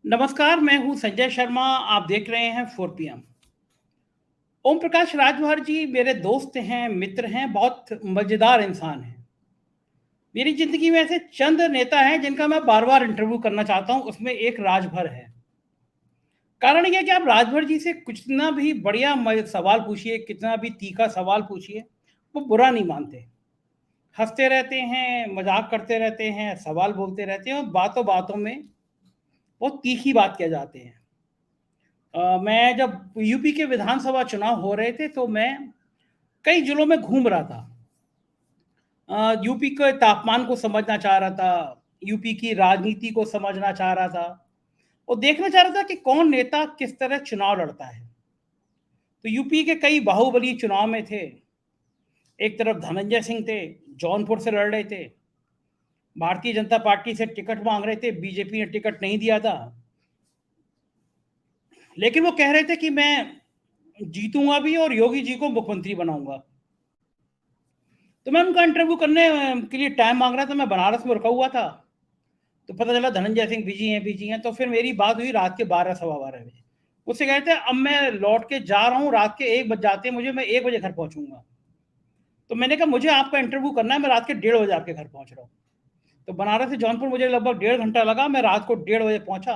नमस्कार, मैं हूँ संजय शर्मा। आप देख रहे हैं 4 पीएम। ओम प्रकाश राजभर जी मेरे दोस्त हैं, मित्र हैं, बहुत मज़ेदार इंसान हैं। मेरी ज़िंदगी में ऐसे चंद नेता हैं जिनका मैं बार-बार इंटरव्यू करना चाहता हूँ, उसमें एक राजभर है। कारण ये है कि आप राजभर जी से कितना भी बढ़िया सवाल पूछिए, कितना भी तीखा सवाल पूछिए, वो बुरा नहीं मानते। हँसते रहते हैं, मज़ाक करते रहते हैं, सवाल बोलते रहते हैं और बातों-बातों में बहुत तीखी बात कह जाते हैं। मैं जब यूपी के विधानसभा चुनाव हो रहे थे तो मैं कई जिलों में घूम रहा था। यूपी के तापमान को समझना चाह रहा था, यूपी की राजनीति को समझना चाह रहा था और देखना चाह रहा था कि कौन नेता किस तरह चुनाव लड़ता है। तो यूपी के कई बाहुबली चुनाव में थे। एक तरफ धनंजय सिंह थे, जौनपुर से लड़ रहे थे। भारतीय जनता पार्टी से टिकट मांग रहे थे, बीजेपी ने टिकट नहीं दिया था। लेकिन वो कह रहे थे कि मैं जीतूंगा भी और योगी जी को मुख्यमंत्री बनाऊंगा। तो मैं उनका इंटरव्यू करने के लिए टाइम माँग रहा था, मैं बनारस में रुका हुआ था। तो पता चला धनंजय सिंह बिज़ी हैं, तो फिर मेरी बात हुई रात के 12 सवा 12 बजे। मुझसे कह रहे थे, "अब मैं लौट के जा रहा हूँ, रात के 1 बज जाते हैं मुझे, मैं 1 बजे घर पहुँचूँगा।" तो मैंने कहा, "मुझे आपका इंटरव्यू करना है, मैं रात के 1:30 बजे आपके घर पहुँच रहा हूँ।" तो बनारस से जौनपुर मुझे लगभग 1.5 घंटा लगा, मैं रात को 1:30 बजे पहुँचा।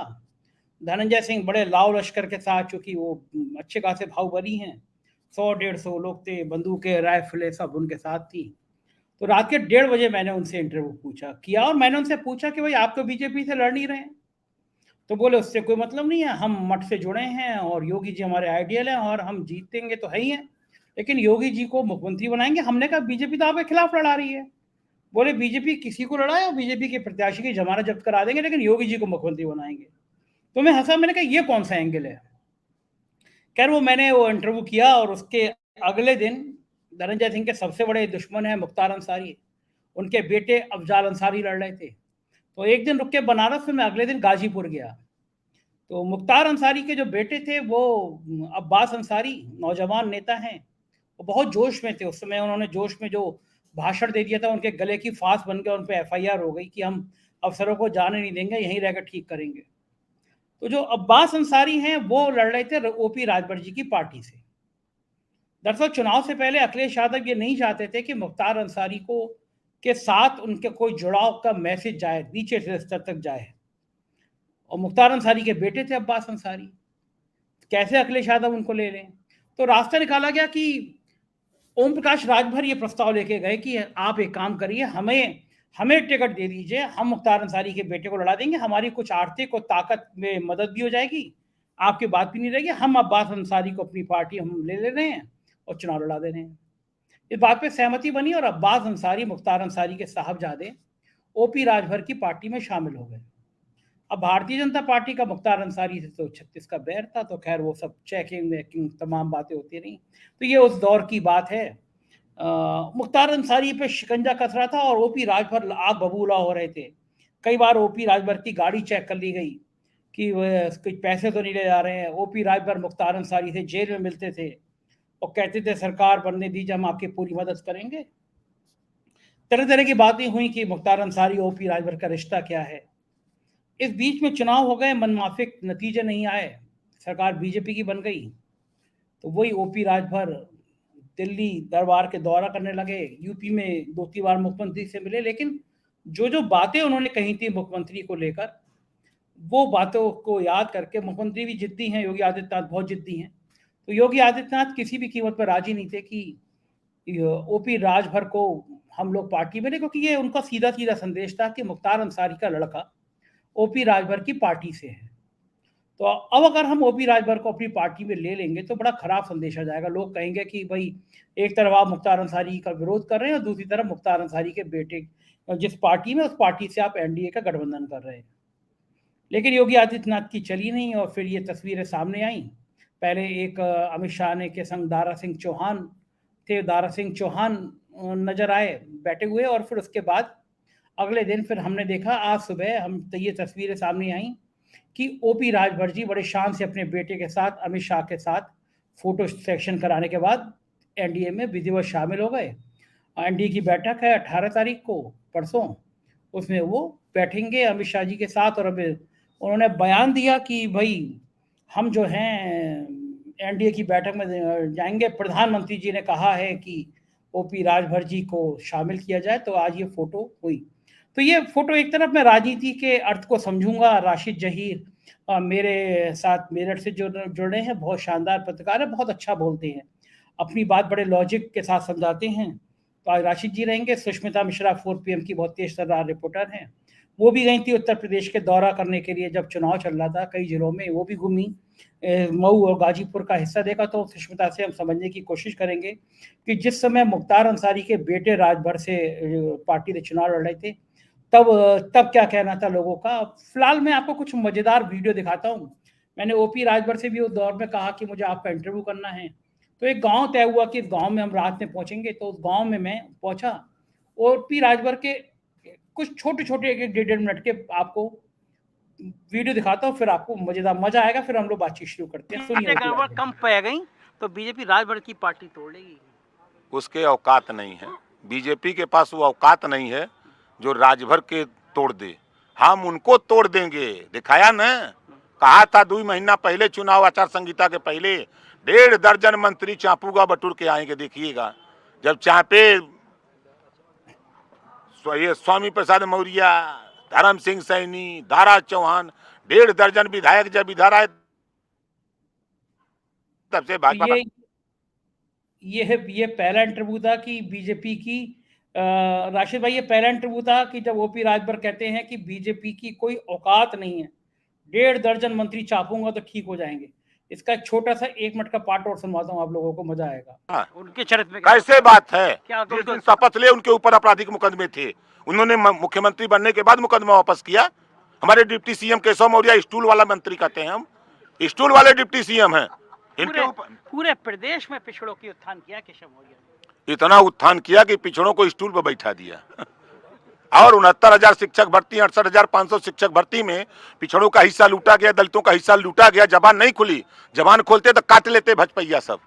धनंजय सिंह बड़े लाव लश्कर के साथ, चूँकि वो अच्छे खासे बाहुबली हैं, 100 150 लोग थे, बंदूकें, राइफ़लें सब उनके साथ थी। तो रात के 1:30 बजे मैंने उनसे इंटरव्यू किया और मैंने उनसे पूछा कि भाई आप तो बीजेपी से लड़ नहीं रहे हैं। तो बोले उससे कोई मतलब नहीं है, हम मठ से जुड़े हैं और योगी जी हमारे आइडियल हैं और हम जीतेंगे तो है ही हैं, लेकिन योगी जी को मुख्यमंत्री बनाएंगे। हमने कहा बीजेपी तो आपके खिलाफ लड़ा रही है। बोले बीजेपी किसी को लड़ाए और बीजेपी के प्रत्याशी की जमानत जब्त करा देंगे, लेकिन योगी जी को मुख्यमंत्री बनाएंगे। तो मैं हंसा, मैंने कहा ये कौन सा एंगल है। खैर मैंने वो इंटरव्यू किया और उसके अगले दिन धनंजय सिंह के सबसे बड़े दुश्मन है मुख्तार अंसारी, उनके बेटे अफजाल अंसारी लड़ रहे थे। तो एक दिन रुक के बनारस, फिर मैं अगले दिन गाजीपुर गया। तो मुख्तार अंसारी के जो बेटे थे वो अब्बास अंसारी, नौजवान नेता हैं। वो बहुत जोश में थे उस समय, उन्होंने जोश में जो भाषण दे दिया था, उनके गले की फांस बन गया, उन पे एफआईआर हो गई कि हम अफसरों को जाने नहीं देंगे, यहीं रहकर ठीक करेंगे। तो जो अब्बास अंसारी हैं वो लड़ रहे थे ओपी राजभर जी की पार्टी से। दरअसल चुनाव से पहले अखिलेश यादव ये नहीं चाहते थे कि मुख्तार अंसारी को के साथ उनके कोई जुड़ाव का मैसेज जाए, नीचे से स्तर तक जाए। और मुख्तार अंसारी के बेटे थे अब्बास अंसारी, कैसे अखिलेश यादव उनको ले लें। तो रास्ता निकाला गया कि ओम प्रकाश राजभर ये प्रस्ताव लेके गए कि आप एक काम करिए, हमें हमें टिकट दे दीजिए, हम मुख्तार अंसारी के बेटे को लड़ा देंगे, हमारी कुछ आर्थिक और ताकत में मदद भी हो जाएगी, आपकी बात भी नहीं रहेगी, हम अब्बास अंसारी को अपनी पार्टी हम ले रहे हैं और चुनाव लड़ा दे रहे हैं। इस बात पे सहमति बनी और अब्बास अंसारी मुख्तार अंसारी के साहबजादे ओपी राजभर की पार्टी में शामिल हो गए। अब भारतीय जनता पार्टी का मुख्तार अंसारी से तो 36 का बैर था, तो खैर वो सब चेकिंग वेकिंग तमाम बातें होती रही। तो ये उस दौर की बात है। मुख्तार अंसारी पे शिकंजा कस रहा था और ओपी राजभर आग बबूला हो रहे थे। कई बार ओपी राजभर की गाड़ी चेक कर ली गई कि कुछ पैसे तो नहीं ले जा रहे हैं। ओपी राजभर मुख्तार अंसारी से जेल में मिलते थे और कहते थे सरकार बनने दीजिए, हम आपकी पूरी मदद करेंगे। तरह तरह की बातें हुई कि मुख्तार अंसारी ओपी राजभर का रिश्ता क्या है। इस बीच में चुनाव हो गए, मनमाफिक नतीजे नहीं आए, सरकार बीजेपी की बन गई। तो वही ओपी राजभर दिल्ली दरबार के दौरा करने लगे, यूपी में 2-3 बार मुख्यमंत्री से मिले, लेकिन जो जो बातें उन्होंने कही थी मुख्यमंत्री को लेकर, वो बातों को याद करके, मुख्यमंत्री भी जिद्दी हैं, योगी आदित्यनाथ बहुत जिद्दी हैं, तो योगी आदित्यनाथ किसी भी कीमत पर राजी नहीं थे कि ओपी राजभर को हम लोग पार्टी में लें, क्योंकि ये उनका सीधा सीधा संदेश था कि मुख्तार अंसारी का लड़का ओपी राजभर की पार्टी से है। तो अब अगर हम ओपी राजभर को अपनी पार्टी में ले लेंगे तो बड़ा खराब संदेश आ जाएगा। लोग कहेंगे कि भाई एक तरफ आप मुख्तार अंसारी का विरोध कर रहे हैं और दूसरी तरफ मुख्तार अंसारी के बेटे जिस पार्टी में, उस पार्टी से आप एनडीए का गठबंधन कर रहे हैं। लेकिन योगी आदित्यनाथ की चली नहीं और फिर ये तस्वीरें सामने आई। पहले एक अमित शाह ने के संग दारा सिंह चौहान थे, दारा सिंह चौहान नजर आए बैठे हुए, और फिर उसके बाद अगले दिन फिर हमने देखा, आज सुबह हम तो ये तस्वीरें सामने आई कि ओपी राजभर जी बड़े शान से अपने बेटे के साथ, अमित शाह के साथ फोटो सेक्शन कराने के बाद एनडीए में विधिवत शामिल हो गए। एनडीए की बैठक है 18 तारीख को, परसों, उसमें वो बैठेंगे अमित शाह जी के साथ और अब उन्होंने बयान दिया कि भाई हम जो हैं एनडीए की बैठक में जाएंगे, प्रधानमंत्री जी ने कहा है कि ओपी राजभर जी को शामिल किया जाए, तो आज ये फोटो हुई। तो ये फोटो एक तरफ मैं राजनीति के अर्थ को समझूंगा। राशिद जहीर मेरे साथ मेरठ से जो जुड़े हैं, बहुत शानदार पत्रकार है, बहुत अच्छा बोलते हैं, अपनी बात बड़े लॉजिक के साथ समझाते हैं। तो आज राशिद जी रहेंगे। सुष्मिता मिश्रा 4 PM की बहुत तेज तर्रार रिपोर्टर हैं, वो भी गई थी उत्तर प्रदेश के दौरा करने के लिए, जब चुनाव चल रहा था कई जिलों में वो भी घूमी। मऊ और गाजीपुर का हिस्सा देखा। तो सुष्मिता से हम समझने की कोशिश करेंगे कि जिस समय मुख्तार अंसारी के बेटे राजभर से पार्टी ने चुनाव लड़ रहे थे, तब क्या कहना था लोगों का। फिलहाल मैं आपको कुछ मजेदार वीडियो दिखाता हूँ। मैंने ओपी राजभर से भी उस दौर में कहा कि मुझे आपका इंटरव्यू करना है, तो एक गांव तय हुआ कि इस गांव में हम रात में पहुंचेंगे। तो उस गांव में मैं पहुंचा। ओपी राजभर के कुछ छोटे छोटे 1-1.5 मिनट के आपको वीडियो दिखाता हूँ, फिर आपको मजेदार मजा आएगा, फिर हम लोग बातचीत शुरू करते हैं। सुनिए। गड़बड़ कम पै गई तो बीजेपी राजभर की पार्टी तोड़ लेगी। उसके औकात नहीं है, बीजेपी के पास वो औकात नहीं है जो राजभर के तोड़ दे। हम उनको तोड़ देंगे, दिखाया न, कहा था 2 महीना पहले चुनाव आचार संहिता के पहले 1.5 दर्जन मंत्री चापूगा बटूर के आएंगे, देखिएगा। जब चापे ये स्वामी प्रसाद मौर्य, धर्म सिंह सैनी, दारा चौहान, 1.5 दर्जन विधायक जब इधर आए तब से भाजपा। ये पहला इंटरव्यू था कि बीजेपी की राशिद भाई, ये पहला इंटरव्यू था कि जब ओपी राजभर कहते हैं कि बीजेपी की कोई औकात नहीं है, 1.5 दर्जन मंत्री चापूंगा तो ठीक हो जाएंगे। इसका एक छोटा सा 1 मिनट का पार्ट और सुनवाता हूँ, आप लोगों को मजा आएगा। उनके चरित्र में कैसे बात है, जिस दिन शपथ ले उनके ऊपर आपराधिक मुकदमे थे, उन्होंने मुख्यमंत्री बनने के बाद मुकदमा वापस किया। हमारे deputy CM Keshav Maurya stool वाला मंत्री कहते हैं, हम स्टूल वाले डिप्टी सीएम हैं। इनके पूरे प्रदेश में पिछड़ों की उत्थान किया केशव मौर्य ने, इतना उत्थान किया कि पिछड़ों को स्टूल पर बैठा दिया। और 69,000 शिक्षक भर्ती, 68,500 शिक्षक भर्ती में पिछड़ों का हिस्सा लूटा गया, दलितों का हिस्सा लूटा गया। जबान नहीं खुली, जबान खोलते तो काट लेते भजपैया सब।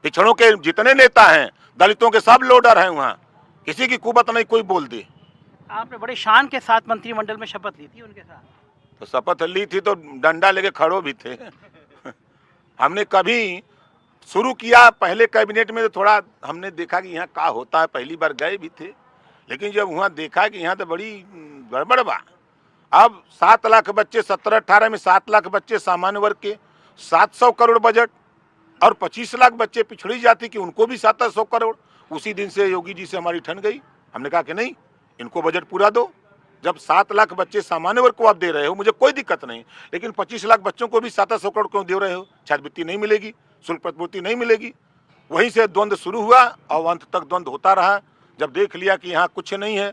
पिछड़ों के जितने नेता हैं, दलितों के सब लोडर हैं वहाँ, किसी की कुबत नहीं कोई बोल दे। आपने बड़े शान के साथ मंत्रिमंडल में शपथ ली थी उनके साथ। तो शपथ ली थी तो डंडा लेके खड़ो भी थे। हमने कभी शुरू किया पहले कैबिनेट में तो थोड़ा हमने देखा कि यहाँ क्या होता है, पहली बार गए भी थे, लेकिन जब वहाँ देखा कि यहाँ तो बड़ी गड़बड़ बा। अब 7 लाख बच्चे, 17-18 में 7 लाख बच्चे सामान्य वर्ग के, 700 करोड़ बजट, और 25 लाख बच्चे पिछड़ी जाति की, उनको भी 700 करोड़। उसी दिन से योगी जी से हमारी ठन गई। हमने कहा कि नहीं, इनको बजट पूरा दो। जब 7 लाख बच्चे सामान्य वर्ग को आप दे रहे हो, मुझे कोई दिक्कत नहीं, लेकिन 25 लाख बच्चों को भी 700 करोड़ क्यों दे रहे हो? छात्रवृत्ति नहीं मिलेगी, शुल्क प्रतिपूर्ति नहीं मिलेगी। वहीं से द्वंद्व शुरू हुआ और अंत तक द्वंद्व होता रहा। जब देख लिया कि यहाँ कुछ नहीं है,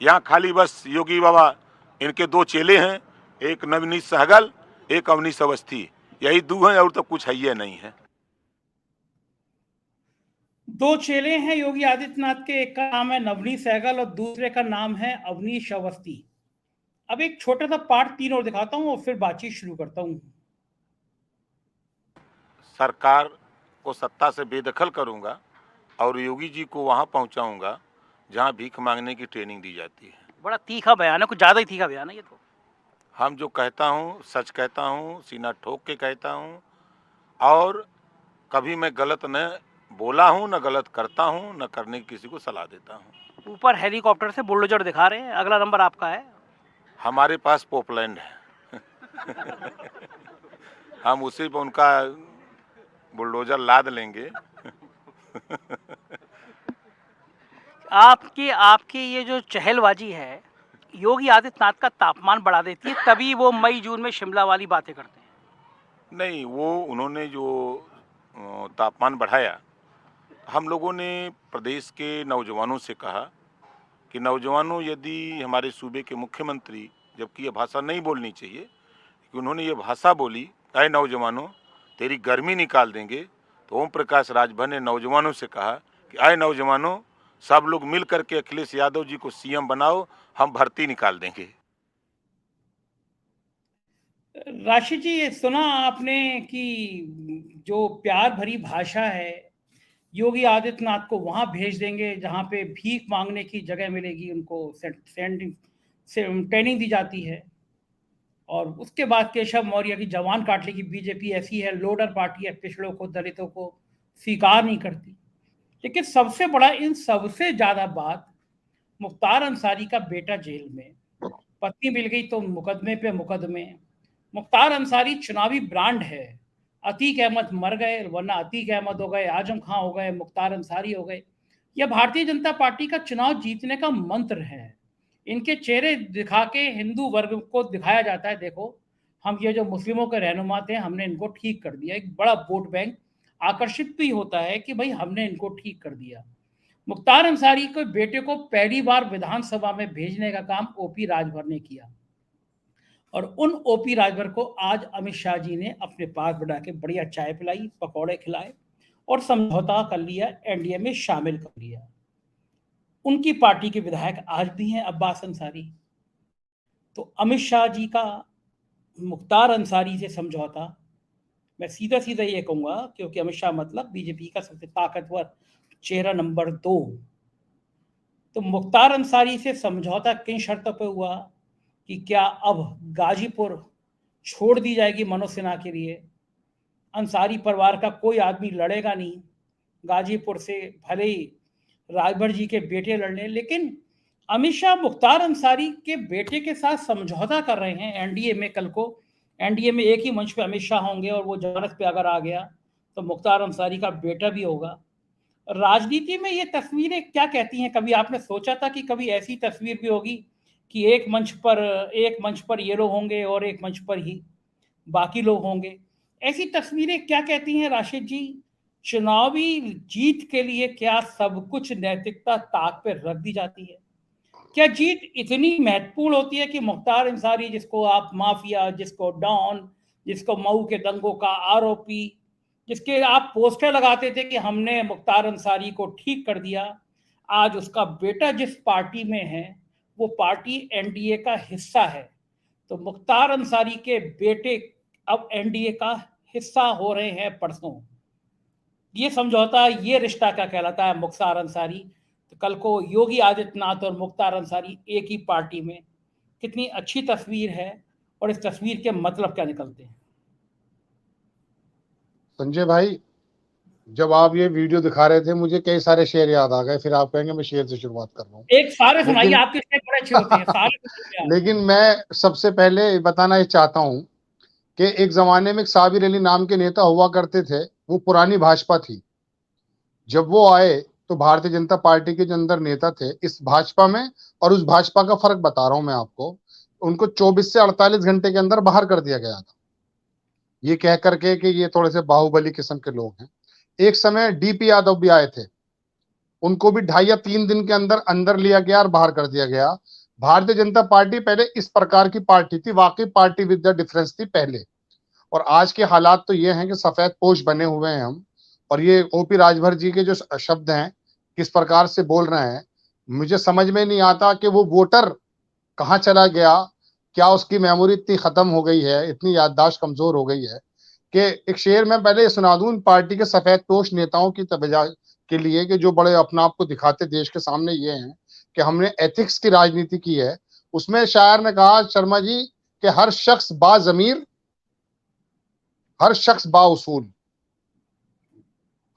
यहाँ खाली बस योगी बाबा, इनके 2 चेले हैं, एक नवनीत सहगल, एक अवनीश अवस्थी, यही 2 हैं और तो कुछ है ये नहीं है। 2 चेले हैं योगी आदित्यनाथ के, एक का नाम है नवनीत सहगल और दूसरे का नाम है अवनीश अवस्थी। अब एक छोटा सा पार्ट 3 और दिखाता हूँ और फिर बातचीत शुरू करता हूँ। सरकार को सत्ता से बेदखल करूंगा और योगी जी को वहां पहुंचाऊंगा जहां भीख मांगने की ट्रेनिंग दी जाती है। बड़ा तीखा बयान है, कुछ ज्यादा ही तीखा बयान है ये तो। हम जो कहता हूं सच कहता हूं, सीना ठोक के कहता हूं, और कभी मैं गलत न बोला हूं, न गलत करता हूं, न करने की किसी को सलाह देता हूं। ऊपर हेलीकॉप्टर से बुलडोजर दिखा रहे हैं, अगला नंबर आपका है। हमारे पास पोपलैंड है। हम उसी पर उनका बुलडोजर लाद लेंगे। आपकी ये जो चहलबाजी है योगी आदित्यनाथ का तापमान बढ़ा देती है, तभी वो मई जून में शिमला वाली बातें करते हैं। नहीं, वो उन्होंने जो तापमान बढ़ाया, हम लोगों ने प्रदेश के नौजवानों से कहा कि नौजवानों, यदि हमारे सूबे के मुख्यमंत्री, जबकि ये भाषा नहीं बोलनी चाहिए कि उन्होंने ये भाषा बोली, अरे नौजवानों तेरी गर्मी निकाल देंगे, तो ओम प्रकाश राजभर ने नौजवानों से कहा कि आए नौजवानों, सब लोग मिल करके अखिलेश यादव जी को सीएम बनाओ, हम भर्ती निकाल देंगे। राशि जी, ये सुना आपने कि जो प्यार भरी भाषा है, योगी आदित्यनाथ को वहां भेज देंगे जहां पे भीख मांगने की जगह मिलेगी, उनको ट्रेनिंग दी जाती है। और उसके बाद केशव मौर्य की जवान काटने की बीजेपी ऐसी है, लोडर पार्टी है, पिछड़ों को दलितों को स्वीकार नहीं करती। लेकिन सबसे बड़ा, इन सबसे ज्यादा बात, मुख्तार अंसारी का बेटा जेल में, पत्नी मिल गई तो मुकदमे पे मुकदमे। मुख्तार अंसारी चुनावी ब्रांड है। अतीक अहमद मर गए, वरना अतीक अहमद हो गए, आजम खां हो गए, मुख्तार अंसारी हो गए। यह भारतीय जनता पार्टी का चुनाव जीतने का मंत्र है। इनके चेहरे दिखा के हिंदू वर्ग को दिखाया जाता है, देखो हम ये जो मुस्लिमों के रहनुमा थे हमने इनको ठीक कर दिया। एक बड़ा वोट बैंक आकर्षित भी होता है कि भाई हमने इनको ठीक कर दिया। मुख्तार अंसारी के बेटे को पहली बार विधानसभा में भेजने का काम ओपी राजभर ने किया, और उन ओपी राजभर को आज अमित शाह जी ने अपने पास बिठा के बढ़िया चाय पिलाई, पकौड़े खिलाए और समझौता कर लिया, एनडीए में शामिल कर लिया। उनकी पार्टी के विधायक आज भी हैं अब्बास अंसारी। तो अमित शाह जी का मुख्तार अंसारी से समझौता, मैं सीधा सीधा ये कहूंगा, क्योंकि अमित शाह मतलब बीजेपी का सबसे ताकतवर चेहरा नंबर 2। तो मुख्तार अंसारी से समझौता किन शर्तों पर हुआ कि क्या अब गाजीपुर छोड़ दी जाएगी मनोज सिन्हा के लिए। अंसारी परिवार का कोई आदमी लड़ेगा नहीं गाजीपुर से, भले ही राजभर जी के बेटे लड़ने, लेकिन अमित शाह मुख्तार अंसारी के बेटे के साथ समझौता कर रहे हैं एनडीए में। कल को एनडीए में एक ही मंच पे अमित शाह होंगे, और वो जमानत पे अगर आ गया तो मुख्तार अंसारी का बेटा भी होगा। राजनीति में ये तस्वीरें क्या कहती हैं? कभी आपने सोचा था कि कभी ऐसी तस्वीर भी होगी कि एक मंच पर ये लोग होंगे और एक मंच पर ही बाकी लोग होंगे? ऐसी तस्वीरें क्या कहती हैं राशिद जी? चुनावी जीत के लिए क्या सब कुछ नैतिकता ताक पे रख दी जाती है? क्या जीत इतनी महत्वपूर्ण होती है कि मुख्तार अंसारी, जिसको आप माफिया, जिसको डॉन, जिसको मऊ के दंगों का आरोपी, जिसके आप पोस्टर लगाते थे कि हमने मुख्तार अंसारी को ठीक कर दिया, आज उसका बेटा जिस पार्टी में है वो पार्टी एनडीए का हिस्सा है। तो मुख्तार अंसारी के बेटे अब एनडीए का हिस्सा हो रहे हैं परसों। ये समझौता, ये रिश्ता क्या कहलाता है मुख्तार अंसारी? तो कल को योगी आदित्यनाथ और मुख्तार अंसारी एक ही पार्टी में, कितनी अच्छी तस्वीर है, और इस तस्वीर के मतलब क्या निकलते हैं? संजय भाई, जब आप ये वीडियो दिखा रहे थे मुझे कई सारे शेर याद आ गए, फिर आप कहेंगे मैं शेर से शुरुआत कर रहा हूँ। एक सारे सुनाइए, आपके शेर बड़े अच्छे होते हैं, सारे सुनाइए। लेकिन मैं सबसे पहले बताना ये चाहता हूँ कि एक जमाने में एक साबिर अली नाम के नेता हुआ करते थे, वो पुरानी भाजपा थी। जब वो आए तो भारतीय जनता पार्टी के जो अंदर नेता थे इस भाजपा में, और उस भाजपा का फर्क बता रहा हूं मैं आपको, उनको 24 से 48 घंटे के अंदर बाहर कर दिया गया था, ये कह करके कि ये थोड़े से बाहुबली किस्म के लोग हैं। एक समय डीपी यादव भी आए थे, उनको भी 2.5 या 3 दिन के अंदर अंदर लिया गया और बाहर कर दिया गया। भारतीय जनता पार्टी पहले इस प्रकार की पार्टी थी, वाकई पार्टी विद द डिफरेंस थी पहले। और आज के हालात तो ये हैं कि सफेद पोश बने हुए हैं हम, और ये ओपी राजभर जी के जो शब्द हैं किस प्रकार से बोल रहे हैं, मुझे समझ में नहीं आता कि वो वोटर कहाँ चला गया, क्या उसकी मेमोरी इतनी खत्म हो गई है, इतनी याददाश्त कमजोर हो गई है कि एक शेर मैं पहले सुना दूं पार्टी के सफेद पोश नेताओं की तवज्जो के लिए, कि जो बड़े अपना आप को दिखाते देश के सामने ये हैं कि हमने एथिक्स की राजनीति की है। उसमें शायर ने कहा, शर्मा जी, कि हर शख्स बाज़मीर, हर शख्स बाउसूल।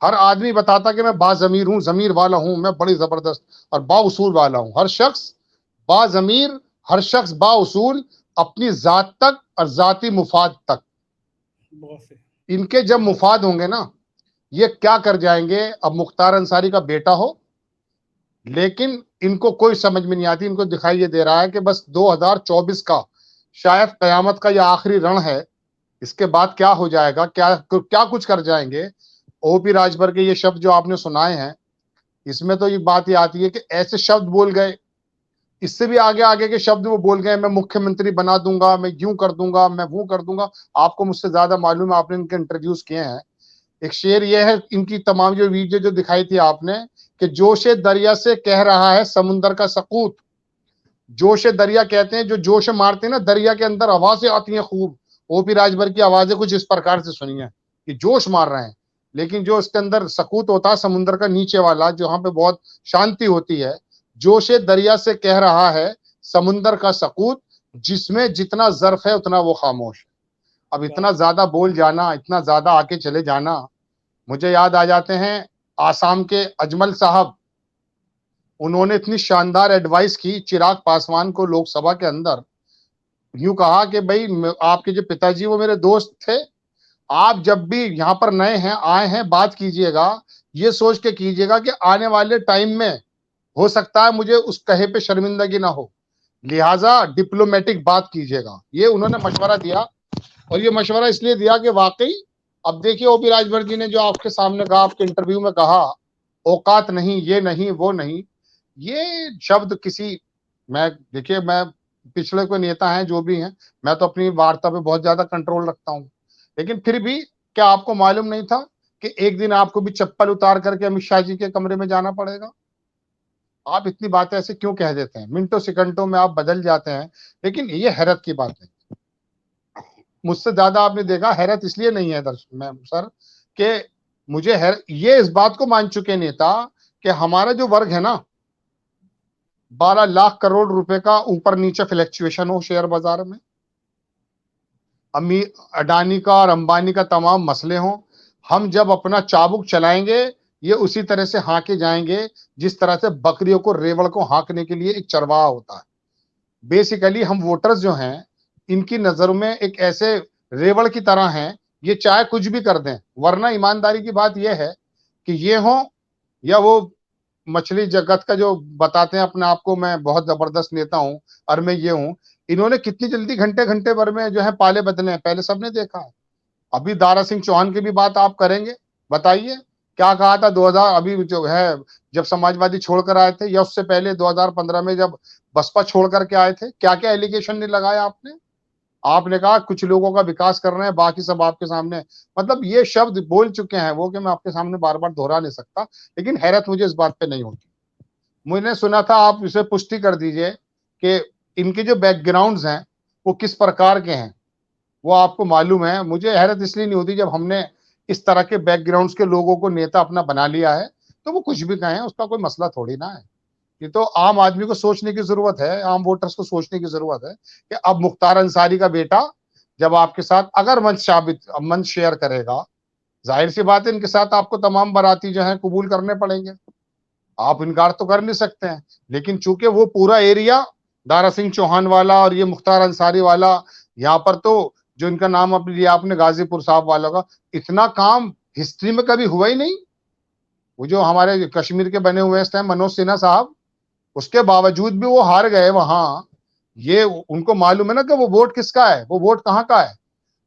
हर आदमी बताता कि मैं बाज़मीर हूं, जमीर वाला हूं, मैं बड़ी जबरदस्त और बाउसूल वाला हूं। हर शख्स बाज़मीर, हर शख्स बाउसूल, अपनी जात तक और जाती मुफाद तक। इनके जब मुफाद होंगे ना, ये क्या कर जाएंगे। अब मुख्तार अंसारी का बेटा हो, लेकिन इनको कोई समझ में नहीं आती। इनको दिखाई ये दे रहा है कि बस 2024 का शायद कयामत का यह आखिरी रण है, इसके बाद क्या हो जाएगा, क्या क्या कुछ कर जाएंगे। ओपी राजभर के ये शब्द जो आपने सुनाए हैं, इसमें तो ये बात ये आती है कि ऐसे शब्द बोल गए, इससे भी आगे आगे के शब्द वो बोल गए, मैं मुख्यमंत्री बना दूंगा, मैं यूं कर दूंगा, मैं वो कर दूंगा। आपको मुझसे ज्यादा मालूम है, आपने इनके इंटरव्यूज किए हैं। एक शेर ये है इनकी तमाम जो वीडियो जो दिखाई थी आपने, कि जोशे दरिया से कह रहा है समुंदर का सकूत। जोशे दरिया कहते हैं, जो जोश मारते हैं ना दरिया के अंदर, आवाजें आती हैं खूब। ओपी राजभर की आवाजें कुछ इस प्रकार से सुनिए कि जोश मार रहे हैं, लेकिन जो इसके अंदर सकूत होता है समुद्र का नीचे वाला, जहां पे बहुत शांति होती है। जोशे दरिया से कह रहा है समुंदर का सकूत, जिसमें जितना ज़र्फ है उतना वो खामोश है। अब इतना ज्यादा बोल जाना, इतना ज्यादा आके चले जाना, मुझे याद आ जाते हैं आसाम के अजमल साहब। उन्होंने इतनी शानदार एडवाइस की चिराग पासवान को लोकसभा के अंदर, यूं कहा कि भाई आपके जो पिताजी वो मेरे दोस्त थे, आप जब भी यहाँ पर नए हैं, आए हैं, बात कीजिएगा, ये सोच के कीजिएगा कि आने वाले टाइम में हो सकता है मुझे उस कहे पे शर्मिंदगी ना हो, लिहाजा डिप्लोमेटिक बात कीजिएगा। ये उन्होंने मशवरा दिया, और ये मशवरा इसलिए दिया कि वाकई अब देखिए ओपी राजभर जी ने जो आपके सामने कहा, आपके इंटरव्यू में कहा, औकात नहीं, ये नहीं, वो नहीं, ये शब्द किसी, मैं देखिए मैं पिछले कोई नेता हैं जो भी हैं, मैं तो अपनी वार्ता पे बहुत ज्यादा कंट्रोल रखता हूं, लेकिन फिर भी क्या आपको मालूम नहीं था कि एक दिन आपको भी चप्पल उतार करके अमित शाह जी के कमरे में जाना पड़ेगा? आप इतनी बातें ऐसे क्यों कह देते हैं? मिनटों सेकंडों में आप बदल जाते हैं, लेकिन ये हैरत की बात है। मुझसे ज्यादा आपने देखा, हैरत इसलिए नहीं है सर कि मुझे ये इस बात को मान चुके नेता कि हमारा जो वर्ग है ना, 12 लाख करोड़ रुपए का ऊपर नीचे फ्लैक्चुएशन हो शेयर बाजार में, अडानी का और अंबानी का तमाम मसले हों, हम जब अपना चाबुक चलाएंगे ये उसी तरह से हाँके जाएंगे जिस तरह से बकरियों को, रेवड़ को हाँकने के लिए एक चरवाहा होता है। बेसिकली हम वोटर्स जो हैं, इनकी नजरों में एक ऐसे रेवड़ की तरह हैं, ये चाहे कुछ भी कर दें, वरना ईमानदारी की बात यह है कि ये हो या वो मछली जगत का जो बताते हैं अपने आप को मैं बहुत जबरदस्त नेता हूं और मैं ये हूं, इन्होंने कितनी जल्दी घंटे घंटे भर में जो है पाले बदले हैं, पहले सबने देखा है। अभी दारा सिंह चौहान की भी बात आप करेंगे, बताइए क्या कहा था 2000 अभी जो है जब समाजवादी छोड़कर आए थे, या उससे पहले 2015 में जब बसपा छोड़ करके आए थे, क्या क्या एलिगेशन ने लगाया आपने? आपने कहा कुछ लोगों का विकास कर रहे हैं, बाकी सब आपके सामने, मतलब ये शब्द बोल चुके हैं वो कि मैं आपके सामने बार बार दोहरा नहीं सकता, लेकिन हैरत मुझे इस बात पे नहीं होती। मैंने सुना था, आप इसे पुष्टि कर दीजिए कि इनके जो बैकग्राउंड्स हैं वो किस प्रकार के हैं, वो आपको मालूम है। मुझे हैरत इसलिए नहीं होती जब हमने इस तरह के बैकग्राउंड्स के लोगों को नेता अपना बना लिया है, तो वो कुछ भी कहें, उसका कोई मसला थोड़ी ना है। ये तो आम आदमी को सोचने की जरूरत है, आम वोटर्स को सोचने की जरूरत है कि अब मुख्तार अंसारी का बेटा जब आपके साथ अगर मंच शेयर करेगा, जाहिर सी बात है इनके साथ आपको तमाम बाराती जो है कबूल करने पड़ेंगे, आप इनकार तो कर नहीं सकते हैं। लेकिन चूंकि वो पूरा एरिया दारा सिंह चौहान वाला और ये मुख्तार अंसारी वाला, यहाँ पर तो जो इनका नाम अब लिया आपने गाजीपुर साहब वालों का, इतना काम हिस्ट्री में कभी हुआ ही नहीं। वो जो हमारे कश्मीर के बने हुए इस टाइम मनोज सिन्हा साहब, उसके बावजूद भी वो हार गए वहां। ये उनको मालूम है ना कि वो वोट किसका है, वो वोट कहाँ का है।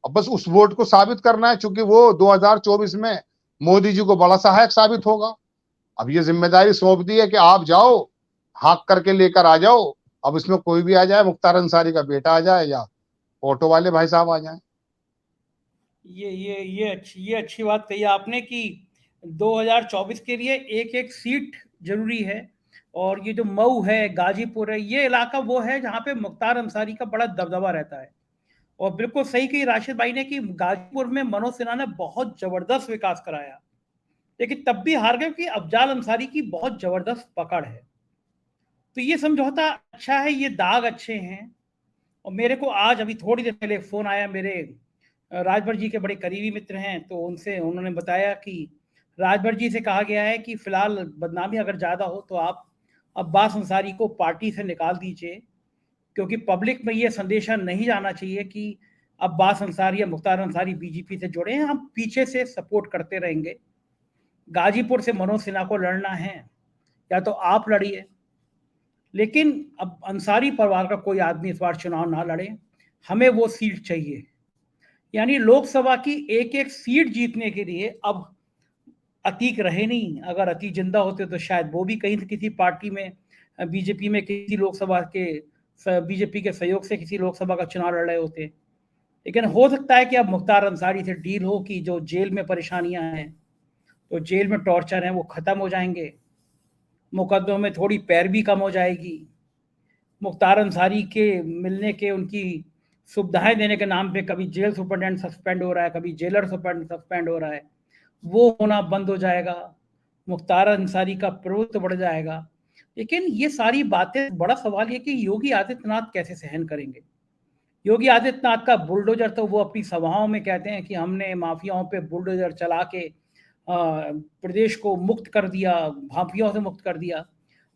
अब बस उस वोट को साबित करना है, चूंकि वो 2024 में मोदी जी को बड़ा सहायक साबित होगा। अब ये जिम्मेदारी सौंप दी है कि आप जाओ, हाँक करके लेकर आ जाओ। अब इसमें कोई भी आ जाए, मुख्तार अंसारी का बेटा आ जाए या ऑटो वाले भाई साहब आ जाए। ये अच्छी बात कही आपने कि 2024 के लिए एक एक सीट जरूरी है। और ये जो मऊ है, गाजीपुर है, ये इलाका वो है जहाँ पे मुख्तार अंसारी का बड़ा दबदबा रहता है। और बिल्कुल सही कही राशिद भाई ने कि गाजीपुर में मनोज सिन्हा ने बहुत जबरदस्त विकास कराया, लेकिन तब भी हार गए कि अफजाल अंसारी की बहुत जबरदस्त पकड़ है। तो ये समझौता अच्छा है, ये दाग अच्छे हैं। और मेरे को आज अभी थोड़ी देर पहले फोन आया, मेरे राजभर जी के बड़े करीबी मित्र हैं, तो उनसे उन्होंने बताया कि राजभर जी से कहा गया है कि फिलहाल बदनामी अगर ज़्यादा हो तो आप अब्बास अंसारी को पार्टी से निकाल दीजिए, क्योंकि पब्लिक में ये संदेशा नहीं जाना चाहिए कि अब्बास अंसारी या मुख्तार अंसारी बीजेपी से जुड़े हैं, हम पीछे से सपोर्ट करते रहेंगे। गाजीपुर से मनोज सिन्हा को लड़ना है, या तो आप लड़िए, लेकिन अब अंसारी परिवार का कोई आदमी इस बार चुनाव ना लड़े, हमें वो सीट चाहिए। यानी लोकसभा की एक एक सीट जीतने के लिए अब अतीक रहे नहीं। अगर अतीक जिंदा होते तो शायद वो भी कहीं किसी पार्टी में, बीजेपी में किसी लोकसभा के, बीजेपी के सहयोग से किसी लोकसभा का चुनाव लड़ रहे होते। लेकिन हो सकता है कि अब मुख्तार अंसारी से डील हो कि जो जेल में परेशानियां हैं, तो जेल में टॉर्चर हैं, वो खत्म हो जाएंगे, मुकदमों में थोड़ी पैरवी कम हो जाएगी। मुख्तार अंसारी के मिलने के, उनकी सुविधाएं देने के नाम पे कभी जेल सुपरडेंट सस्पेंड हो रहा है, कभी जेलर सुपरडेंट सस्पेंड हो रहा है, वो होना बंद हो जाएगा। मुख्तार अंसारी का प्रभुत्व बढ़ जाएगा। लेकिन ये सारी बातें, बड़ा सवाल ये कि योगी आदित्यनाथ कैसे सहन करेंगे। योगी आदित्यनाथ का बुलडोजर, तो वो अपनी सभाओं में कहते हैं कि हमने माफियाओं पे बुलडोजर चला के प्रदेश को मुक्त कर दिया, माफियाओं से मुक्त कर दिया।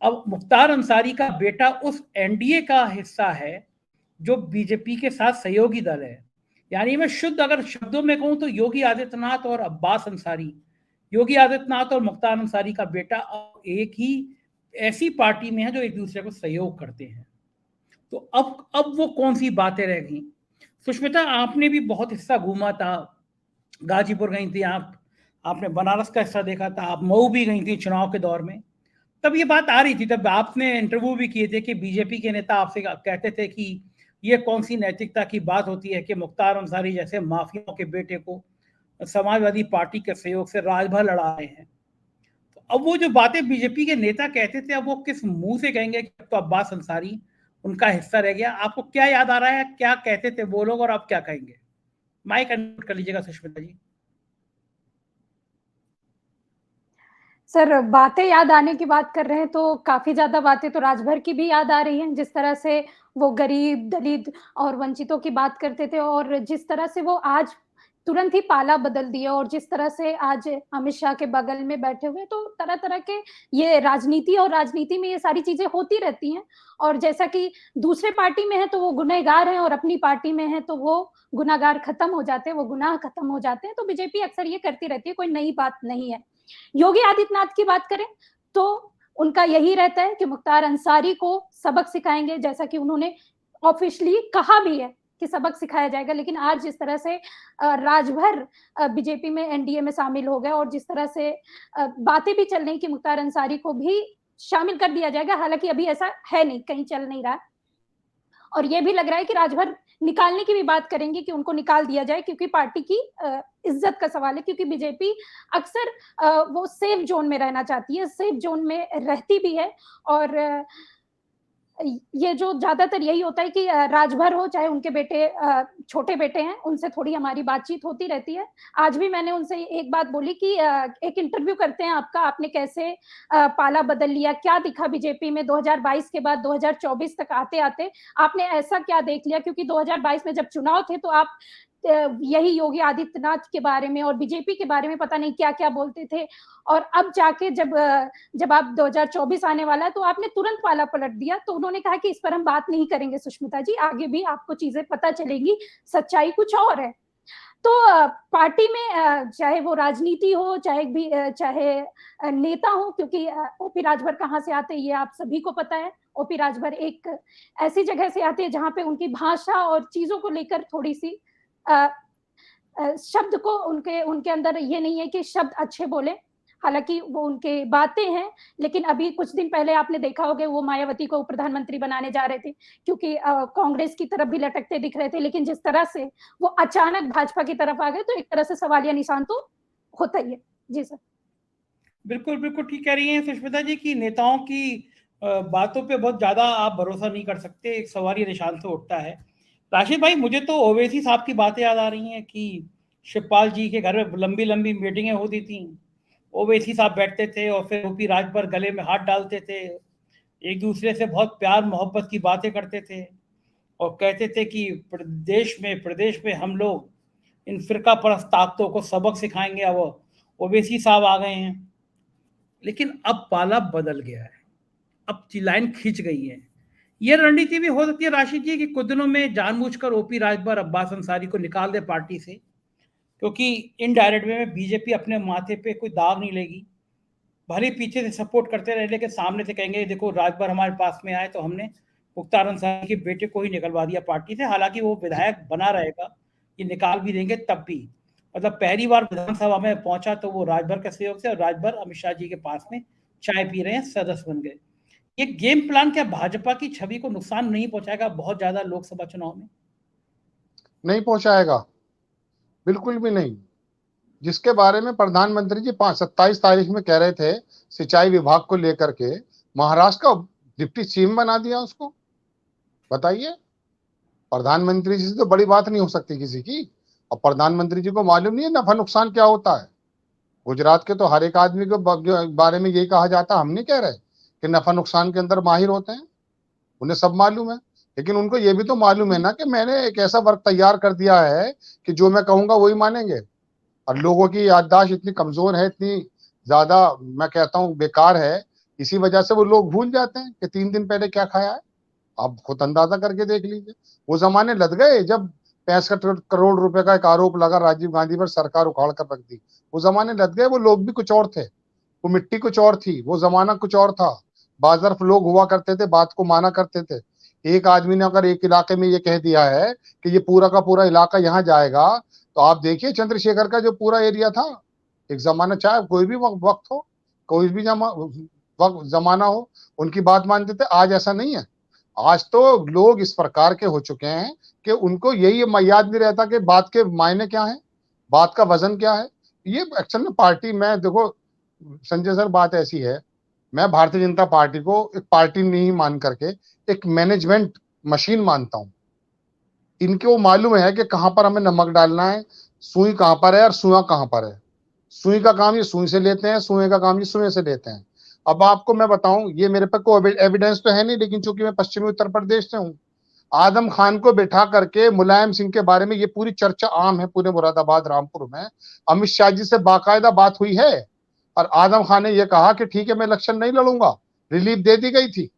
अब मुख्तार अंसारी का बेटा उस एनडीए का हिस्सा है जो बीजेपी के साथ सहयोगी दल है। यानी मैं शुद्ध अगर शब्दों में कहूं तो योगी आदित्यनाथ और अब्बास अंसारी, योगी आदित्यनाथ और मुख्तार अंसारी का बेटा एक ही ऐसी पार्टी में है जो एक दूसरे को सहयोग करते हैं। तो अब वो कौन सी बातें रह गई? सुष्मिता, आपने भी बहुत हिस्सा घूमा था, गाजीपुर गई थी आप, आपने बनारस का हिस्सा देखा था, आप मऊ भी गई थी चुनाव के दौर में। तब ये बात आ रही थी, तब आपने इंटरव्यू भी किए थे कि बीजेपी के नेता आपसे कहते थे कि ये कौन सी नैतिकता की बात होती है कि मुख्तार अंसारी जैसे माफियाओं के बेटे को समाजवादी पार्टी के सहयोग से राजभर लड़ा रहे हैं। तो अब वो जो बातें बीजेपी के नेता कहते थे, अब वो किस मुंह से कहेंगे कि अब तो अब्बास अंसारी उनका हिस्सा रह गया? आपको क्या याद आ रहा है, क्या कहते थे वो लोग और आप क्या कहेंगे? माइक अनम्यूट कर लीजिएगा सुष्मिता जी। सर, बातें याद आने की बात कर रहे हैं तो काफी ज्यादा बातें तो राजभर की भी याद आ रही हैं। जिस तरह से वो गरीब, दलित और वंचितों की बात करते थे और जिस तरह से वो आज तुरंत ही पाला बदल दिया और जिस तरह से आज अमित शाह के बगल में बैठे हुए, तो तरह तरह के ये राजनीति और राजनीति में ये सारी चीजें होती रहती हैं। और जैसा कि दूसरे पार्टी में है तो वो गुनहगार हैं और अपनी पार्टी में है तो वो गुनाहगार खत्म हो जाते हैं, वो गुनाह खत्म हो जाते हैं। तो बीजेपी अक्सर ये करती रहती है, कोई नई बात नहीं है। योगी आदित्यनाथ की बात करें तो उनका यही रहता है कि मुख्तार अंसारी को सबक सिखाएंगे, जैसा कि उन्होंने ऑफिशियली कहा भी है कि सबक सिखाया जाएगा। लेकिन आज जिस तरह से राजभर बीजेपी में एनडीए में शामिल हो गए और जिस तरह से बातें भी चल रही कि मुख्तार अंसारी को भी शामिल कर दिया जाएगा, हालांकि अभी ऐसा है नहीं, कहीं चल नहीं रहा। और ये भी लग रहा है कि राजभर निकालने की भी बात करेंगे कि उनको निकाल दिया जाए, क्योंकि पार्टी की इज्जत का सवाल है। क्योंकि बीजेपी अक्सर वो सेफ जोन में रहना चाहती है, सेफ जोन में रहती भी है। और ये जो ज्यादातर यही होता है कि राजभर हो चाहे उनके बेटे छोटे बेटे हैं, उनसे थोड़ी हमारी बातचीत होती रहती है। आज भी मैंने उनसे एक बात बोली कि एक इंटरव्यू करते हैं आपका, आपने कैसे पाला बदल लिया, क्या दिखा बीजेपी में 2022 के बाद 2024 तक आते आते, आपने ऐसा क्या देख लिया? क्योंकि 2022 में जब चुनाव थे तो आप यही योगी आदित्यनाथ के बारे में और बीजेपी के बारे में पता नहीं क्या क्या बोलते थे। और अब जाके जब आप 2024 आने वाला है तो आपने तुरंत पाला पलट दिया। तो उन्होंने कहा कि इस पर हम बात नहीं करेंगे सुष्मिता जी, आगे भी आपको चीजें पता चलेंगी, सच्चाई कुछ और है। तो पार्टी में चाहे वो राजनीति हो, चाहे नेता हो, क्योंकि ओपी राजभर कहाँ से आते हैं ये आप सभी को पता है। ओपी राजभर एक ऐसी जगह से आते हैं जहाँ पे उनकी भाषा और चीजों को लेकर थोड़ी सी शब्द को उनके अंदर ये नहीं है कि शब्द अच्छे बोले, हालांकि वो उनके बातें हैं। लेकिन अभी कुछ दिन पहले आपने देखा होगा वो मायावती को प्रधानमंत्री बनाने जा रहे थे, क्योंकि कांग्रेस की तरफ भी लटकते दिख रहे थे। लेकिन जिस तरह से वो अचानक भाजपा की तरफ आ गए तो एक तरह से सवालिया निशान तो होता ही है। जी सर, बिल्कुल बिल्कुल ठीक कह रही हैं सुष्मिता जी की नेताओं की बातों पे बहुत ज्यादा आप भरोसा नहीं कर सकते, एक सवालिया निशान तो उठता है। राशिद भाई, मुझे तो ओवैसी साहब की बातें याद आ रही हैं कि शिवपाल जी के घर में लंबी लंबी मीटिंगें होती थी, ओवैसी साहब बैठते थे और फिर ओपी राजभर गले में हाथ डालते थे, एक दूसरे से बहुत प्यार मोहब्बत की बातें करते थे और कहते थे कि प्रदेश में हम लोग इन फिरका परस्त ताकतों को सबक सिखाएंगे। अब ओवैसी साहब आ गए हैं, लेकिन अब पाला बदल गया है, अब लाइन खींच गई है। ये रणनीति भी हो सकती है राशिद जी कि कुछ दिनों में जानबूझकर ओपी राजभर अब्बास अंसारी को निकाल दे पार्टी से, क्योंकि इनडायरेक्ट वे में बीजेपी अपने माथे पे कोई दाग नहीं लेगी। भले पीछे से सपोर्ट करते रहे लेकिन सामने से कहेंगे देखो राजभर हमारे पास में आए तो हमने मुख्तार अंसारी के बेटे को ही निकलवा दिया पार्टी से, हालांकि वो विधायक बना रहेगा, ये निकाल भी देंगे तब भी। मतलब पहली बार विधानसभा में पहुंचा तो वो राजभर के सहयोग से, और राजभर अमित शाह जी के पास में चाय पी रहे हैं, सदस्य बन गए। ये गेम प्लान क्या भाजपा की छवि को नुकसान नहीं पहुंचाएगा बहुत ज्यादा लोकसभा चुनाव में? नहीं पहुंचाएगा, बिल्कुल भी नहीं। जिसके बारे में प्रधानमंत्री जी 27 तारीख में कह रहे थे सिंचाई विभाग को लेकर के, महाराष्ट्र का डिप्टी सीएम बना दिया उसको। बताइए, प्रधानमंत्री जी से तो बड़ी बात नहीं हो सकती किसी की। और प्रधानमंत्री जी को मालूम नहीं है नफा नुकसान क्या होता है। गुजरात के तो हर एक आदमी के बारे में यही कहा जाता है, हम नहीं कह रहे कि नफा नुकसान के अंदर माहिर होते हैं, उन्हें सब मालूम है। लेकिन उनको ये भी तो मालूम है ना कि मैंने एक ऐसा वर्क तैयार कर दिया है कि जो मैं कहूंगा वही मानेंगे। और लोगों की याददाश्त इतनी कमजोर है, इतनी ज्यादा मैं कहता हूँ बेकार है, इसी वजह से वो लोग भूल जाते हैं कि 3 दिन पहले क्या खाया है। आप खुद अंदाजा करके देख लीजिए, वो जमाने लग गए जब 65 करोड़ रुपए का एक आरोप लगा राजीव गांधी पर, सरकार उखाड़ कर रख दी। वो जमाने लग गए, वो लोग भी कुछ और थे, वो मिट्टी कुछ और थी, वो जमाना कुछ और था। बाजरफ लोग हुआ करते थे, बात को माना करते थे। एक आदमी ने अगर एक इलाके में ये कह दिया है कि ये पूरा का पूरा इलाका यहाँ जाएगा, तो आप देखिए चंद्रशेखर का जो पूरा एरिया था, एक जमाना चाहे कोई भी वक्त हो, कोई भी वक्त जमाना हो, उनकी बात मानते थे। आज ऐसा नहीं है। आज तो लोग इस प्रकार के हो चुके हैं कि उनको यही याद नहीं रहता कि बात के मायने क्या है, बात का वजन क्या है। ये एक्चुअल में पार्टी, मैं देखो संजय सर, बात ऐसी है, मैं भारतीय जनता पार्टी को एक पार्टी नहीं मान करके एक मैनेजमेंट मशीन मानता हूं। इनको मालूम है कि कहां पर हमें नमक डालना है, सुई कहां पर है और सुआ कहां पर है। सुई का काम ये सुई से लेते हैं, सुए का काम ये सुए से लेते हैं। अब आपको मैं बताऊं, ये मेरे पे कोई एविडेंस तो है नहीं, लेकिन चूंकि मैं पश्चिमी उत्तर प्रदेश से हूं, आदम खान को बैठा करके मुलायम सिंह के बारे में ये पूरी चर्चा आम है पूरे मुरादाबाद रामपुर में। अमित शाह जी से बाकायदा बात हुई है और आदम खान ने यह कहा कि ठीक है मैं इलेक्शन नहीं लड़ूंगा, रिलीफ दे दी गई थी।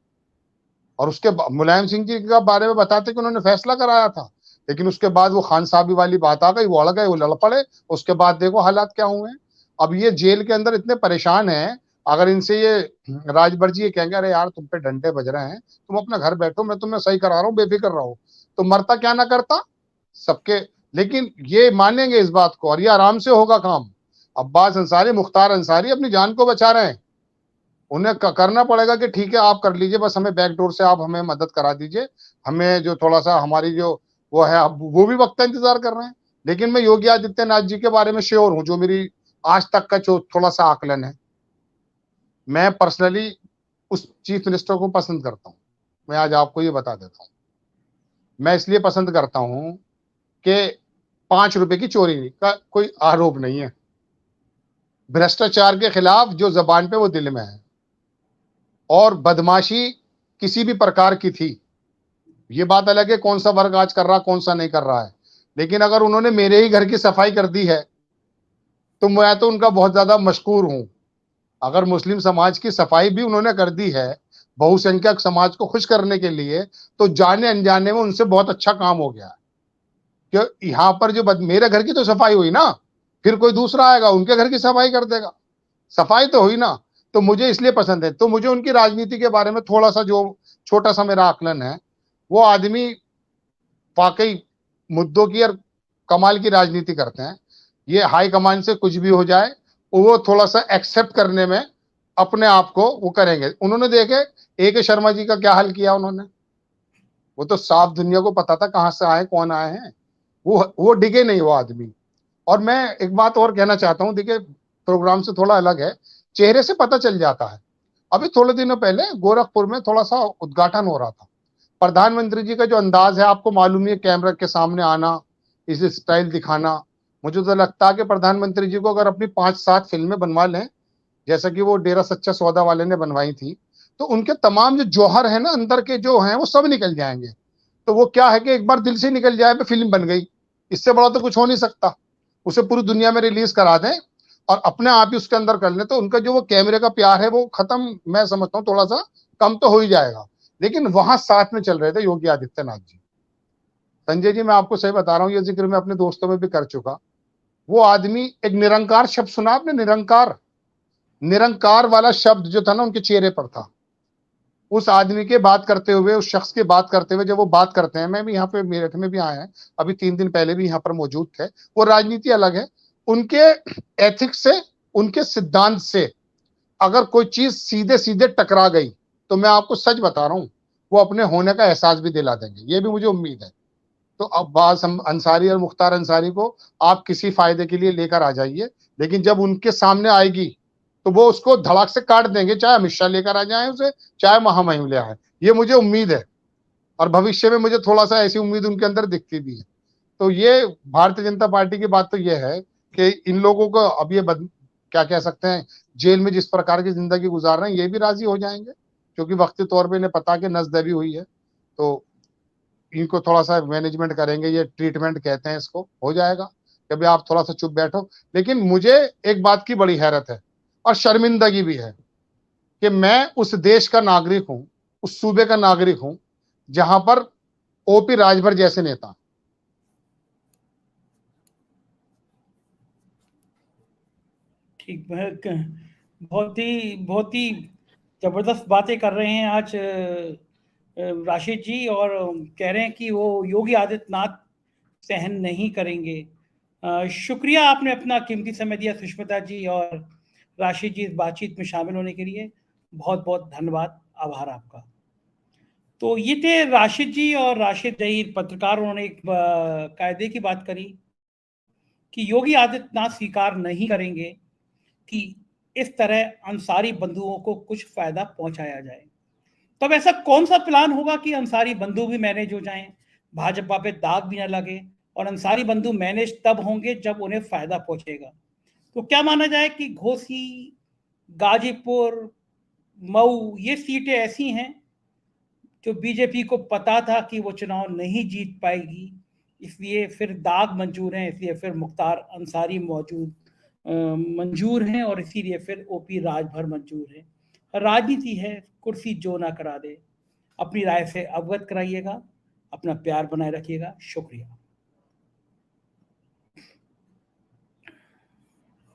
और उसके मुलायम सिंह जी के बारे में बताते कि उन्होंने फैसला कराया था, लेकिन उसके बाद वो खान साहबी वाली बात आ गई, वो अड़ गए, वो लड़ पड़े। उसके बाद देखो हालात क्या हुए हैं। अब ये जेल के अंदर इतने परेशान हैं, अगर इनसे ये राजभर जी ये कहेंगे अरे यार तुम पे डंडे बज रहे हैं, तुम अपना घर बैठो, मैं तुम्हें सही करा रहा हूँ, बेफिक्र रहो, तो मरता क्या ना करता सबके। लेकिन ये मानेंगे इस बात को और ये आराम से होगा काम। अब्बास अंसारी, मुख्तार अंसारी अपनी जान को बचा रहे हैं, उन्हें करना पड़ेगा कि ठीक है आप कर लीजिए, बस हमें बैकडोर से आप हमें मदद करा दीजिए, हमें जो थोड़ा सा हमारी जो वो है, अब वो भी वक्त का इंतजार कर रहे हैं। लेकिन मैं योगी आदित्यनाथ जी के बारे में श्योर हूं, जो मेरी आज तक का जो थोड़ा सा आकलन है, मैं पर्सनली उस चीफ मिनिस्टर को पसंद करता हूं। मैं आज आपको ये बता देता हूं, मैं इसलिए पसंद करता हूं कि 5 रुपए की चोरी का कोई आरोप नहीं है, भ्रष्टाचार के खिलाफ जो जबान पे वो दिल में है, और बदमाशी किसी भी प्रकार की थी। ये बात अलग है कौन सा वर्ग आज कर रहा कौन सा नहीं कर रहा है, लेकिन अगर उन्होंने मेरे ही घर की सफाई कर दी है तो मैं तो उनका बहुत ज्यादा मशकूर हूं। अगर मुस्लिम समाज की सफाई भी उन्होंने कर दी है बहुसंख्यक समाज को खुश करने के लिए, तो जाने अनजाने में उनसे बहुत अच्छा काम हो गया। कि यहाँ पर जो मेरे घर की तो सफाई हुई ना, फिर कोई दूसरा आएगा उनके घर की सफाई कर देगा, सफाई तो हुई ना। तो मुझे इसलिए पसंद है। तो मुझे उनकी राजनीति के बारे में थोड़ा सा जो छोटा सा मेरा आकलन है, वो आदमी वाकई मुद्दों की और कमाल की राजनीति करते हैं। ये हाई कमान से कुछ भी हो जाए वो थोड़ा सा एक्सेप्ट करने में अपने आप को वो करेंगे। उन्होंने देखे ए.के. शर्मा जी का क्या हाल किया उन्होंने, वो तो साफ दुनिया को पता था कहां से आए कौन आए हैं, वो डिगे नहीं वो आदमी। और मैं एक बात और कहना चाहता हूं, देखिए प्रोग्राम से थोड़ा अलग है, चेहरे से पता चल जाता है। अभी थोड़े दिनों पहले गोरखपुर में थोड़ा सा उद्घाटन हो रहा था, प्रधानमंत्री जी का जो अंदाज है आपको मालूम है, कैमरा के सामने आना, इस स्टाइल दिखाना, मुझे तो लगता है कि प्रधानमंत्री जी को अगर अपनी 5-7 फिल्में बनवा लें, जैसा कि वो डेरा सच्चा सौदा वाले ने बनवाई थी, तो उनके तमाम जो जौहर है ना अंदर के जो हैं वो सब निकल जाएंगे। तो वो क्या है कि एक बार दिल से निकल जाए तो फिल्म बन गई, इससे बड़ा तो कुछ हो नहीं सकता। उसे पूरी दुनिया में रिलीज करा दें और अपने आप ही उसके अंदर कर लें, तो उनका जो वो कैमरे का प्यार है वो खत्म, मैं समझता हूँ थोड़ा सा कम तो हो ही जाएगा। लेकिन वहां साथ में चल रहे थे योगी आदित्यनाथ जी। संजय जी मैं आपको सही बता रहा हूँ, ये जिक्र मैं अपने दोस्तों में भी कर चुका। वो आदमी, एक निरंकार शब्द सुना आपने, निरंकार, निरंकार वाला शब्द जो था ना उनके चेहरे पर था। उस आदमी के बात करते हुए, उस शख्स की बात करते हुए जब वो बात करते हैं, मैं भी यहाँ पे मेरठ में भी आए हैं, अभी 3 दिन पहले भी यहाँ पर मौजूद थे। वो राजनीति अलग है, उनके एथिक्स से, उनके सिद्धांत से अगर कोई चीज सीधे सीधे टकरा गई तो मैं आपको सच बता रहा हूं वो अपने होने का एहसास भी दिला देंगे, ये भी मुझे उम्मीद है। तो अब्बास अंसारी और मुख्तार अंसारी को आप किसी फायदे के लिए लेकर आ जाइए, लेकिन जब उनके सामने आएगी तो वो उसको धड़ाक से काट देंगे, चाहे अमित शाह लेकर आ जाए उसे, चाहे महामहिम ले आए। ये मुझे उम्मीद है और भविष्य में मुझे थोड़ा सा ऐसी उम्मीद उनके अंदर दिखती भी है। तो ये भारतीय जनता पार्टी की बात तो ये है कि इन लोगों को अब ये क्या कह सकते हैं, जेल में जिस प्रकार की जिंदगी गुजार रहे हैं ये भी राजी हो जाएंगे, क्योंकि वक्ती तौर पे इन्हें पता कि नसदबी हुई है। तो इनको थोड़ा सा मैनेजमेंट करेंगे, ये ट्रीटमेंट कहते हैं इसको, हो जाएगा। कभी आप थोड़ा सा चुप बैठो। लेकिन मुझे एक बात की बड़ी हैरत है और शर्मिंदगी भी है कि मैं उस देश का नागरिक हूं, उस सूबे का नागरिक हूं जहां पर ओपी राजभर जैसे नेता, ठीक बहुत ही जबरदस्त बातें कर रहे हैं आज राशिद जी, और कह रहे हैं कि वो योगी आदित्यनाथ सहन नहीं करेंगे। शुक्रिया, आपने अपना कीमती समय दिया सुष्मिता जी और राशिद जी इस बातचीत में शामिल होने के लिए। बहुत बहुत धन्यवाद, आभार आपका। तो ये थे राशिद जी और राशिद जहीर पत्रकार। उन्होंने एक कायदे की बात करी कि योगी आदित्यनाथ स्वीकार नहीं करेंगे कि इस तरह अंसारी बंधुओं को कुछ फायदा पहुंचाया जाए। तब ऐसा कौन सा प्लान होगा कि अंसारी बंधु भी मैनेज हो जाएं, भाजपा पे दाग भी ना लगे, और अंसारी बंधु मैनेज तब होंगे जब उन्हें फायदा पहुंचेगा। तो क्या माना जाए कि घोसी, गाजीपुर, मऊ ये सीटें ऐसी हैं जो बीजेपी को पता था कि वो चुनाव नहीं जीत पाएगी, इसलिए फिर दाग मंजूर हैं, इसलिए फिर मुख्तार अंसारी मंजूर हैं, और इसीलिए फिर ओपी राजभर मंजूर है। राजनीति है, कुर्सी जो ना करा दे। अपनी राय से अवगत कराइएगा, अपना प्यार बनाए रखिएगा। शुक्रिया।